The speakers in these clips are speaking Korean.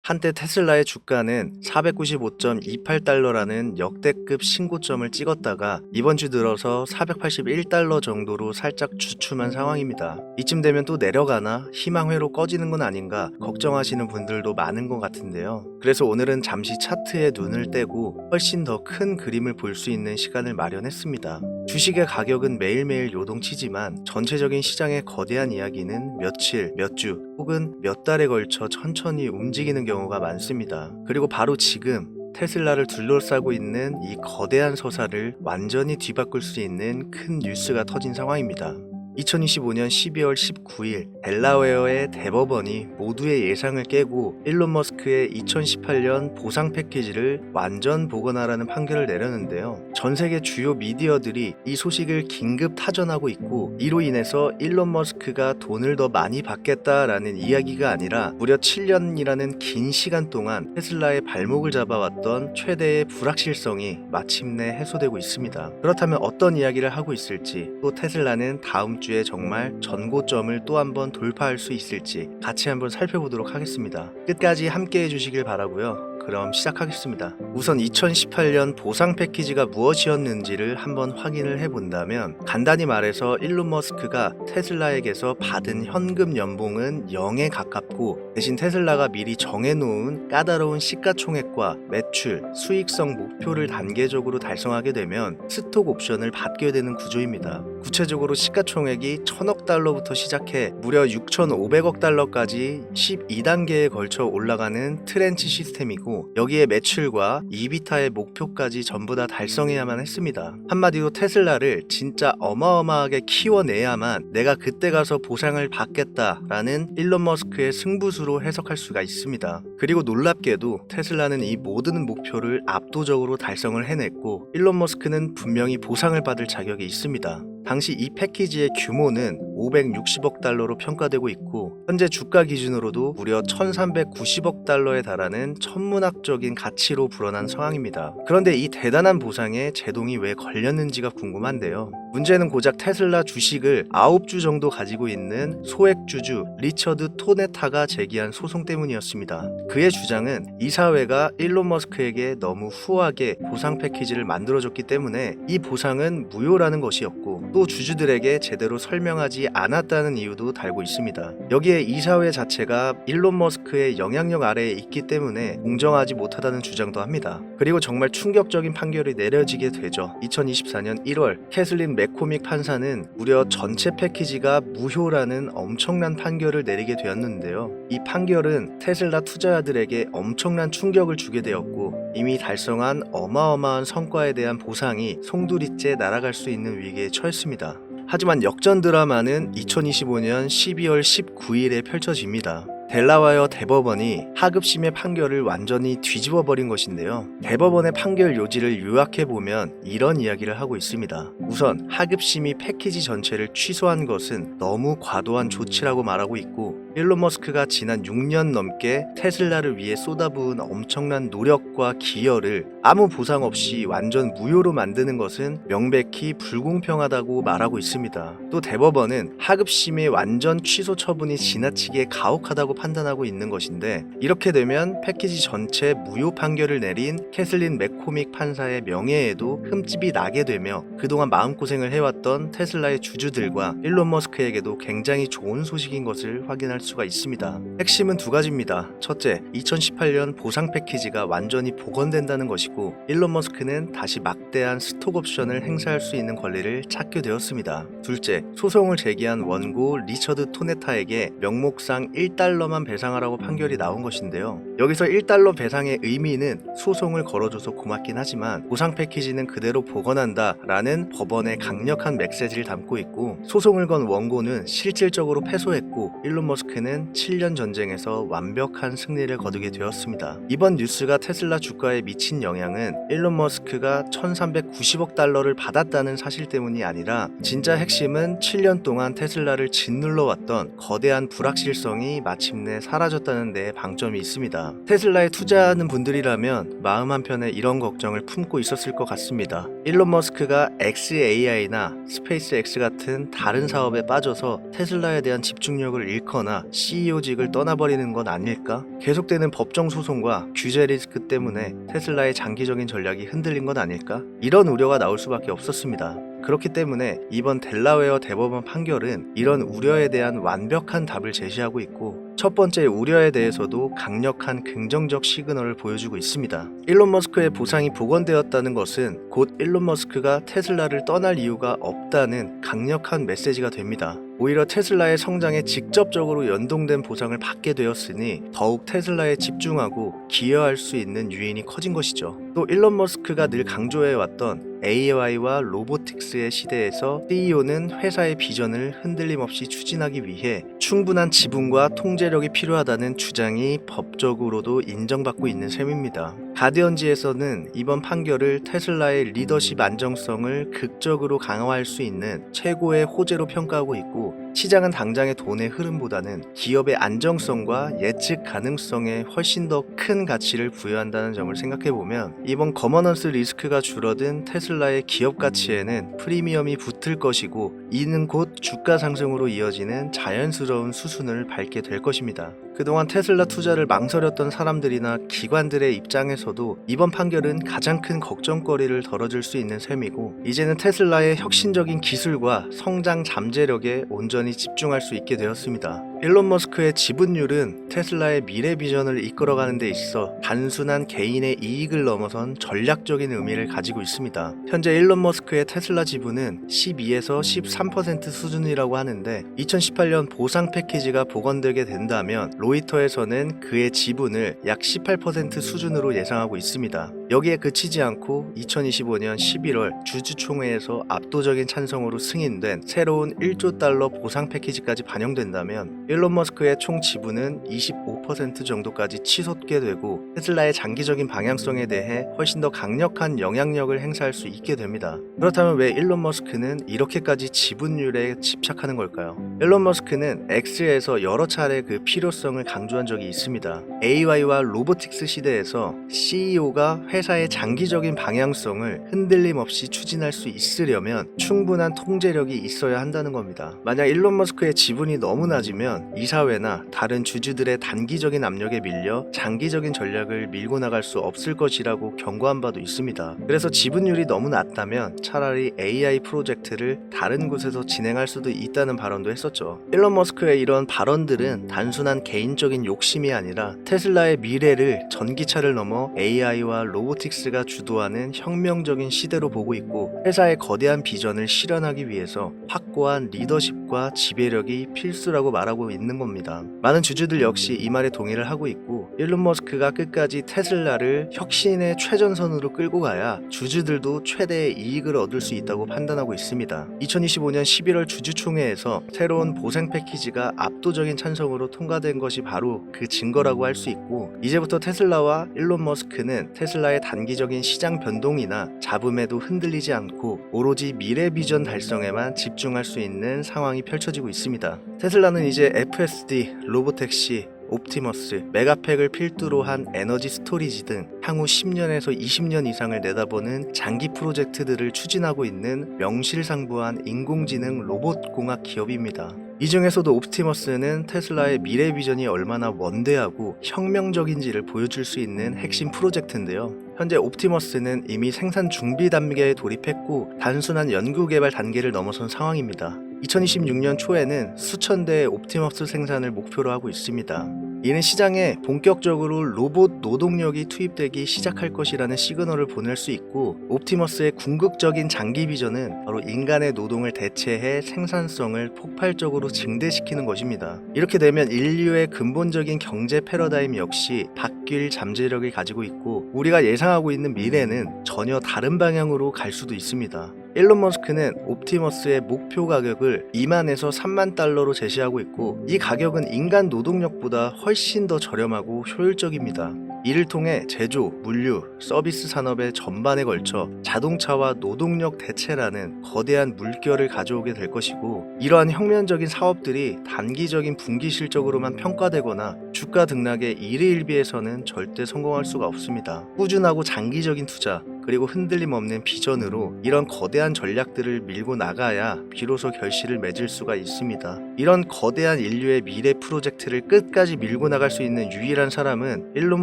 한때 테슬라의 주가는 495.28달러라는 역대급 신고점을 찍었다가 이번 주 들어서 481달러 정도로 살짝 주춤한 상황입니다. 이쯤 되면 또 내려가나 희망회로 꺼지는 건 아닌가 걱정하시는 분들도 많은 것 같은데요. 그래서 오늘은 잠시 차트에 눈을 떼고 훨씬 더 큰 그림을 볼 수 있는 시간을 마련했습니다. 주식의 가격은 매일매일 요동치지만 전체적인 시장의 거대한 이야기는 며칠, 몇 주 혹은 몇 달에 걸쳐 천천히 움직이는 경우가 많습니다. 그리고 바로 지금 테슬라를 둘러싸고 있는 이 거대한 서사를 완전히 뒤바꿀 수 있는 큰 뉴스가 터진 상황입니다. 2025년 12월 19일 델라웨어의 대법원이 모두의 예상을 깨고 일론 머스크의 2018년 보상 패키지를 완전 복원하라는 판결을 내렸는데요. 전 세계 주요 미디어들이 이 소식을 긴급 타전하고 있고 이로 인해서 일론 머스크가 돈을 더 많이 받겠다라는 이야기가 아니라 무려 7년이라는 긴 시간 동안 테슬라의 발목을 잡아왔던 최대의 불확실성이 마침내 해소되고 있습니다. 그렇다면 어떤 이야기를 하고 있을지, 또 테슬라는 다음 주에 정말 전고점을 또 한번 돌파할 수 있을지 같이 한번 살펴보도록 하겠습니다. 끝까지 함께 해주시길 바라고요. 그럼 시작하겠습니다. 우선 2018년 보상 패키지가 무엇이었는지를 한번 확인을 해본다면 간단히 말해서 일론 머스크가 테슬라에게서 받은 현금 연봉은 0에 가깝고 대신 테슬라가 미리 정해놓은 까다로운 시가총액과 매출, 수익성 목표를 단계적으로 달성하게 되면 스톡 옵션을 받게 되는 구조입니다. 구체적으로 시가총액이 1000억 달러부터 시작해 무려 6500억 달러까지 12단계에 걸쳐 올라가는 트렌치 시스템이고 여기에 매출과 이비타의 목표까지 전부 다 달성해야만 했습니다. 한마디로 테슬라를 진짜 어마어마하게 키워내야만 내가 그때 가서 보상을 받겠다라는 일론 머스크의 승부수로 해석할 수가 있습니다. 그리고 놀랍게도 테슬라는 이 모든 목표를 압도적으로 달성을 해냈고 일론 머스크는 분명히 보상을 받을 자격이 있습니다. 당시 이 패키지의 규모는 560억 달러로 평가되고 있고 현재 주가 기준으로도 무려 1390억 달러에 달하는 천문학적인 가치로 불어난 상황입니다. 그런데 이 대단한 보상에 제동이 왜 걸렸는지가 궁금한데요. 문제는 고작 테슬라 주식을 9주 정도 가지고 있는 소액주주 리처드 토네타가 제기한 소송 때문이었습니다. 그의 주장은 이사회가 일론 머스크에게 너무 후하게 보상 패키지를 만들어줬기 때문에 이 보상은 무효라는 것이었고 또 주주들에게 제대로 설명하지 않았다는 이유도 달고 있습니다. 여기에 이사회 자체가 일론 머스크의 영향력 아래에 있기 때문에 공정하지 못하다는 주장도 합니다. 그리고 정말 충격적인 판결이 내려지게 되죠. 2024년 1월 캐슬린 맥코믹 판사는 무려 전체 패키지가 무효라는 엄청난 판결을 내리게 되었는데요. 이 판결은 테슬라 투자자들에게 엄청난 충격을 주게 되었고 이미 달성한 어마어마한 성과에 대한 보상이 송두리째 날아갈 수 있는 위기에 처했습니다. 하지만 역전 드라마는 2025년 12월 19일에 펼쳐집니다. 델라웨어 대법원이 하급심의 판결을 완전히 뒤집어버린 것인데요. 대법원의 판결 요지를 요약해보면 이런 이야기를 하고 있습니다. 우선 하급심이 패키지 전체를 취소한 것은 너무 과도한 조치라고 말하고 있고 일론 머스크가 지난 6년 넘게 테슬라를 위해 쏟아부은 엄청난 노력과 기여를 아무 보상 없이 완전 무효로 만드는 것은 명백히 불공평하다고 말하고 있습니다. 또 대법원은 하급심의 완전 취소 처분이 지나치게 가혹하다고 판단하고 있는 것인데 이렇게 되면 패키지 전체 무효 판결을 내린 캐슬린 맥코믹 판사의 명예에도 흠집이 나게 되며 그동안 마음고생을 해왔던 테슬라의 주주들과 일론 머스크에게도 굉장히 좋은 소식인 것을 확인할 수가 있습니다. 핵심은 두 가지입니다. 첫째, 2018년 보상 패키지가 완전히 복원된다는 것이고 일론 머스크는 다시 막대한 스톡 옵션을 행사할 수 있는 권리를 찾게 되었습니다. 둘째, 소송을 제기한 원고 리처드 토네타에게 명목상 1달러만 배상하라고 판결이 나온 것인데요. 여기서 1달러 배상의 의미는 소송을 걸어줘서 고맙긴 하지만 보상 패키지는 그대로 복원한다 라는 법원의 강력한 메시지를 담고 있고 소송을 건 원고는 실질적으로 패소했고 일론 머스크는 7년 전쟁에서 완벽한 승리를 거두게 되었습니다. 이번 뉴스가 테슬라 주가에 미친 영향은 일론 머스크가 1390억 달러를 받았다는 사실 때문이 아니라 진짜 핵심은 7년 동안 테슬라를 짓눌러왔던 거대한 불확실성이 마침내 마침내 사라졌다는 데에 방점이 있습니다. 테슬라에 투자하는 분들이라면 마음 한편에 이런 걱정을 품고 있었을 것 같습니다. 일론 머스크가 xAI나 스페이스X 같은 다른 사업에 빠져서 테슬라에 대한 집중력을 잃거나 CEO직을 떠나버리는 건 아닐까? 계속되는 법정 소송과 규제 리스크 때문에 테슬라의 장기적인 전략이 흔들린 건 아닐까? 이런 우려가 나올 수밖에 없었습니다. 그렇기 때문에 이번 델라웨어 대법원 판결은 이런 우려에 대한 완벽한 답을 제시하고 있고, 첫 번째 우려에 대해서도 강력한 긍정적 시그널을 보여주고 있습니다. 일론 머스크의 보상이 복원되었다는 것은 곧 일론 머스크가 테슬라를 떠날 이유가 없다는 강력한 메시지가 됩니다. 오히려 테슬라의 성장에 직접적으로 연동된 보상을 받게 되었으니 더욱 테슬라에 집중하고 기여할 수 있는 유인이 커진 것이죠. 또 일론 머스크가 늘 강조해왔던 AI와 로보틱스의 시대에서 CEO는 회사의 비전을 흔들림 없이 추진하기 위해 충분한 지분과 통제력이 필요하다는 주장이 법적으로도 인정받고 있는 셈입니다. 가디언지에서는 이번 판결을 테슬라의 리더십 안정성을 극적으로 강화할 수 있는 최고의 호재로 평가하고 있고, 시장은 당장의 돈의 흐름보다는 기업의 안정성과 예측 가능성에 훨씬 더 큰 가치를 부여한다는 점을 생각해보면 이번 거머넌스 리스크가 줄어든 테슬라의 기업 가치에는 프리미엄이 붙을 것이고, 이는 곧 주가 상승으로 이어지는 자연스러운 수순을 밟게 될 것입니다. 그동안 테슬라 투자를 망설였던 사람들이나 기관들의 입장에서도 이번 판결은 가장 큰 걱정거리를 덜어줄 수 있는 셈이고, 이제는 테슬라의 혁신적인 기술과 성장 잠재력에 온전히 집중할 수 있게 되었습니다. 일론 머스크의 지분율은 테슬라의 미래 비전을 이끌어가는 데 있어 단순한 개인의 이익을 넘어선 전략적인 의미를 가지고 있습니다. 현재 일론 머스크의 테슬라 지분은 12에서 13% 수준이라고 하는데, 2018년 보상 패키지가 복원되게 된다면 로이터에서는 그의 지분을 약 18% 수준으로 예상하고 있습니다. 여기에 그치지 않고 2025년 11월 주주총회에서 압도적인 찬성으로 승인된 새로운 1조 달러 보상 패키지까지 반영된다면 일론 머스크의 총 지분은 25% 정도까지 치솟게 되고, 테슬라의 장기적인 방향성에 대해 훨씬 더 강력한 영향력을 행사할 수 있게 됩니다. 그렇다면 왜 일론 머스크는 이렇게까지 지분율에 집착하는 걸까요? 일론 머스크는 X에서 여러 차례 그 필요성을 강조한 적이 있습니다. AI와 로보틱스 시대에서 CEO가 회사의 장기적인 방향성을 흔들림 없이 추진할 수 있으려면 충분한 통제력이 있어야 한다는 겁니다. 만약 일론 머스크의 지분이 너무 낮으면 이사회나 다른 주주들의 단기적인 압력에 밀려 장기적인 전략을 밀고 나갈 수 없을 것이라고 경고한 바도 있습니다. 그래서 지분율이 너무 낮다면 차라리 AI 프로젝트를 다른 곳에서 진행할 수도 있다는 발언도 했었죠. 일론 머스크의 이런 발언들은 단순한 개인적인 욕심이 아니라 테슬라의 미래를 전기차를 넘어 AI와 로보틱스가 주도하는 혁명적인 시대로 보고 있고, 회사의 거대한 비전을 실현하기 위해서 확고한 리더십과 지배력이 필수라고 말하고 있는 겁니다. 많은 주주들 역시 이 말에 동의를 하고 있고, 일론 머스크가 끝까지 테슬라를 혁신의 최전선으로 끌고 가야 주주들도 최대의 이익을 얻을 수 있다고 판단하고 있습니다. 2025년 11월 주주총회에서 새로운 보상 패키지가 압도적인 찬성으로 통과된 것이 바로 그 증거라고 할 수 있고, 이제부터 테슬라와 일론 머스크는 테슬라의 단기적인 시장 변동이나 잡음에도 흔들리지 않고 오로지 미래 비전 달성에만 집중할 수 있는 상황이 펼쳐지고 있습니다. 테슬라는 이제 FSD, 로보택시, 옵티머스, 메가팩을 필두로 한 에너지 스토리지 등 향후 10년에서 20년 이상을 내다보는 장기 프로젝트들을 추진하고 있는 명실상부한 인공지능 로봇공학 기업입니다. 이 중에서도 옵티머스는 테슬라의 미래 비전이 얼마나 원대하고 혁명적인지를 보여줄 수 있는 핵심 프로젝트인데요. 현재 옵티머스는 이미 생산 준비 단계에 돌입했고 단순한 연구개발 단계를 넘어선 상황입니다. 2026년 초에는 수천 대의 옵티머스 생산을 목표로 하고 있습니다. 이는 시장에 본격적으로 로봇 노동력이 투입되기 시작할 것이라는 시그널을 보낼 수 있고, 옵티머스의 궁극적인 장기 비전은 바로 인간의 노동을 대체해 생산성을 폭발적으로 증대시키는 것입니다. 이렇게 되면 인류의 근본적인 경제 패러다임 역시 바뀔 잠재력을 가지고 있고, 우리가 예상하고 있는 미래는 전혀 다른 방향으로 갈 수도 있습니다. 일론 머스크는 옵티머스의 목표 가격을 2만에서 3만 달러로 제시하고 있고, 이 가격은 인간 노동력보다 훨씬 더 저렴하고 효율적입니다. 이를 통해 제조, 물류, 서비스 산업의 전반에 걸쳐 자동차와 노동력 대체라는 거대한 물결을 가져오게 될 것이고, 이러한 혁명적인 사업들이 단기적인 분기 실적으로만 평가되거나 주가 등락의 일희일비에서는 절대 성공할 수가 없습니다. 꾸준하고 장기적인 투자, 그리고 흔들림 없는 비전으로 이런 거대한 전략들을 밀고 나가야 비로소 결실을 맺을 수가 있습니다. 이런 거대한 인류의 미래 프로젝트를 끝까지 밀고 나갈 수 있는 유일한 사람은 일론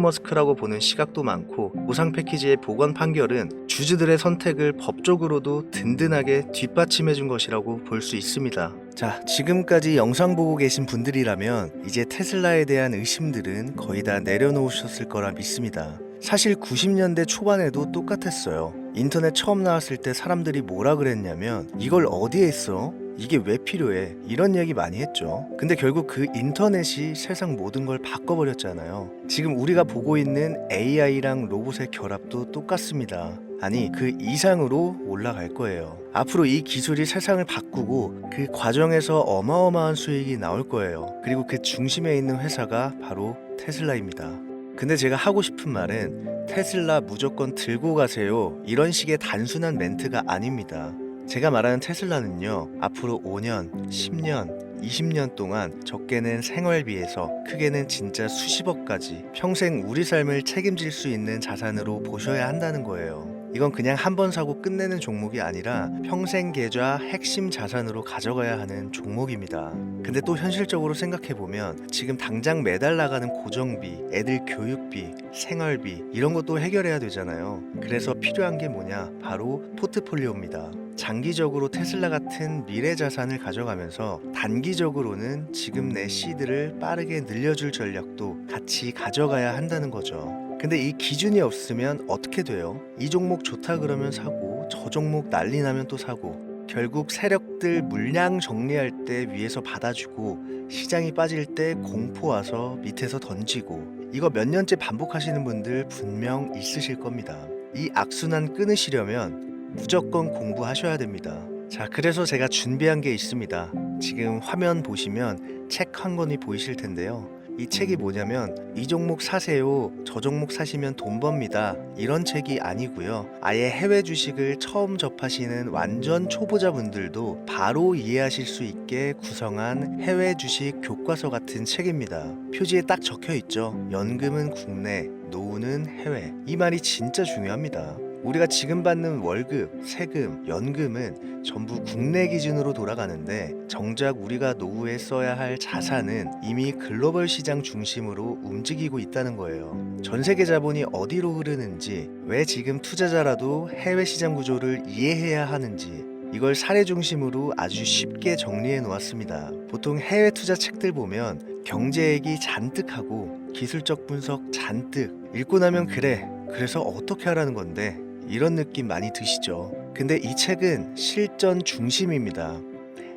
머스크라고 보는 시각도 많고, 보상 패키지의 복원 판결은 주주들의 선택을 법적으로도 든든하게 뒷받침해 준 것이라고 볼 수 있습니다. 자, 지금까지 영상 보고 계신 분들이라면 이제 테슬라에 대한 의심들은 거의 다 내려놓으셨을 거라 믿습니다. 사실 90년대 초반에도 똑같았어요. 인터넷 처음 나왔을 때 사람들이 뭐라 그랬냐면, 이걸 어디에 써? 이게 왜 필요해? 이런 얘기 많이 했죠. 근데 결국 그 인터넷이 세상 모든 걸 바꿔버렸잖아요. 지금 우리가 보고 있는 AI랑 로봇의 결합도 똑같습니다. 아니, 그 이상으로 올라갈 거예요. 앞으로 이 기술이 세상을 바꾸고 그 과정에서 어마어마한 수익이 나올 거예요. 그리고 그 중심에 있는 회사가 바로 테슬라입니다. 근데 제가 하고 싶은 말은, 테슬라 무조건 들고 가세요, 이런 식의 단순한 멘트가 아닙니다. 제가 말하는 테슬라는요, 앞으로 5년, 10년, 20년 동안 적게는 생활비에서 크게는 진짜 수십억까지 평생 우리 삶을 책임질 수 있는 자산으로 보셔야 한다는 거예요. 이건 그냥 한 번 사고 끝내는 종목이 아니라 평생 계좌 핵심 자산으로 가져가야 하는 종목입니다. 근데 또 현실적으로 생각해보면 지금 당장 매달 나가는 고정비, 애들 교육비, 생활비 이런 것도 해결해야 되잖아요. 그래서 필요한 게 뭐냐? 바로 포트폴리오입니다. 장기적으로 테슬라 같은 미래 자산을 가져가면서 단기적으로는 지금 내 시드를 빠르게 늘려줄 전략도 같이 가져가야 한다는 거죠. 근데 이 기준이 없으면 어떻게 돼요? 이 종목 좋다 그러면 사고, 저 종목 난리 나면 또 사고, 결국 세력들 물량 정리할 때 위에서 받아주고, 시장이 빠질 때 공포 와서 밑에서 던지고, 이거 몇 년째 반복하시는 분들 분명 있으실 겁니다. 이 악순환 끊으시려면 무조건 공부하셔야 됩니다. 자, 그래서 제가 준비한 게 있습니다. 지금 화면 보시면 책 한 권이 보이실 텐데요. 이 책이 뭐냐면, 이 종목 사세요, 저 종목 사시면 돈 법니다, 이런 책이 아니고요. 아예 해외 주식을 처음 접하시는 완전 초보자분들도 바로 이해하실 수 있게 구성한 해외 주식 교과서 같은 책입니다. 표지에 딱 적혀 있죠. 연금은 국내, 노후는 해외. 이 말이 진짜 중요합니다. 우리가 지금 받는 월급, 세금, 연금은 전부 국내 기준으로 돌아가는데, 정작 우리가 노후에 써야 할 자산은 이미 글로벌 시장 중심으로 움직이고 있다는 거예요. 전 세계 자본이 어디로 흐르는지, 왜 지금 투자자라도 해외 시장 구조를 이해해야 하는지, 이걸 사례 중심으로 아주 쉽게 정리해 놓았습니다. 보통 해외 투자 책들 보면 경제 얘기 잔뜩 하고 기술적 분석 잔뜩, 읽고 나면 그래, 그래서 어떻게 하라는 건데, 이런 느낌 많이 드시죠? 근데 이 책은 실전 중심입니다.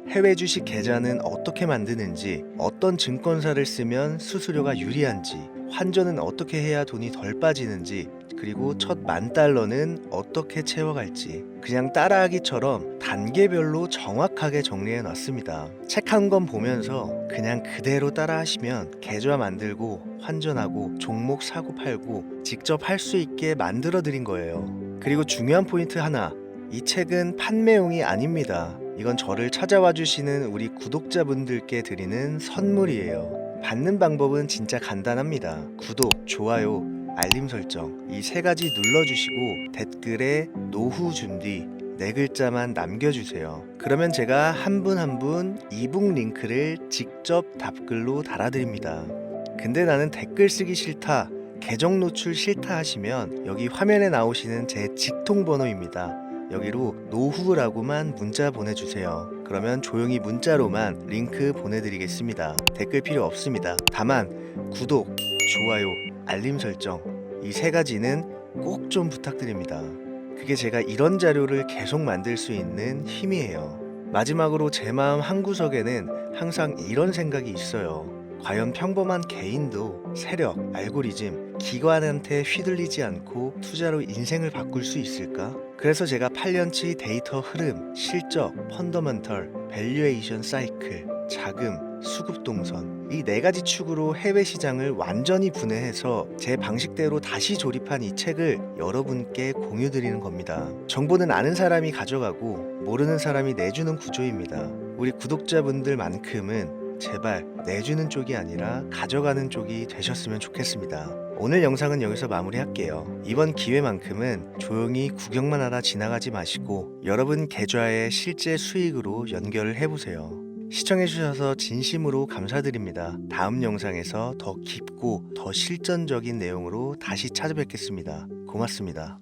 해외 주식 계좌는 어떻게 만드는지, 어떤 증권사를 쓰면 수수료가 유리한지, 환전은 어떻게 해야 돈이 덜 빠지는지, 그리고 첫 $10,000는 어떻게 채워갈지, 그냥 따라하기처럼 단계별로 정확하게 정리해 놨습니다. 책 한 권 보면서 그냥 그대로 따라하시면 계좌 만들고 환전하고 종목 사고 팔고 직접 할 수 있게 만들어 드린 거예요. 그리고 중요한 포인트 하나, 이 책은 판매용이 아닙니다. 이건 저를 찾아와 주시는 우리 구독자분들께 드리는 선물이에요. 받는 방법은 진짜 간단합니다. 구독, 좋아요, 알림 설정 이 세 가지 눌러주시고 댓글에 노후 준비 네 글자만 남겨주세요. 그러면 제가 한 분 한 분 이북 링크를 직접 답글로 달아드립니다. 근데 나는 댓글 쓰기 싫다, 계정 노출 싫다 하시면 여기 화면에 나오시는 제 직통 번호입니다. 여기로 노후라고만 문자 보내주세요. 그러면 조용히 문자로만 링크 보내드리겠습니다. 댓글 필요 없습니다. 다만 구독, 좋아요, 알림 설정 이 세 가지는 꼭 좀 부탁드립니다. 그게 제가 이런 자료를 계속 만들 수 있는 힘이에요. 마지막으로 제 마음 한구석에는 항상 이런 생각이 있어요. 과연 평범한 개인도 세력, 알고리즘, 기관한테 휘둘리지 않고 투자로 인생을 바꿀 수 있을까? 그래서 제가 8년치 데이터 흐름, 실적, 펀더멘털, 밸류에이션 사이클 자금, 수급동선 이 네 가지 축으로 해외 시장을 완전히 분해해서 제 방식대로 다시 조립한 이 책을 여러분께 공유드리는 겁니다. 정보는 아는 사람이 가져가고 모르는 사람이 내주는 구조입니다. 우리 구독자분들만큼은 제발 내주는 쪽이 아니라 가져가는 쪽이 되셨으면 좋겠습니다. 오늘 영상은 여기서 마무리할게요. 이번 기회만큼은 조용히 구경만 하다 지나가지 마시고 여러분 계좌의 실제 수익으로 연결을 해보세요. 시청해주셔서 진심으로 감사드립니다. 다음 영상에서 더 깊고 더 실전적인 내용으로 다시 찾아뵙겠습니다. 고맙습니다.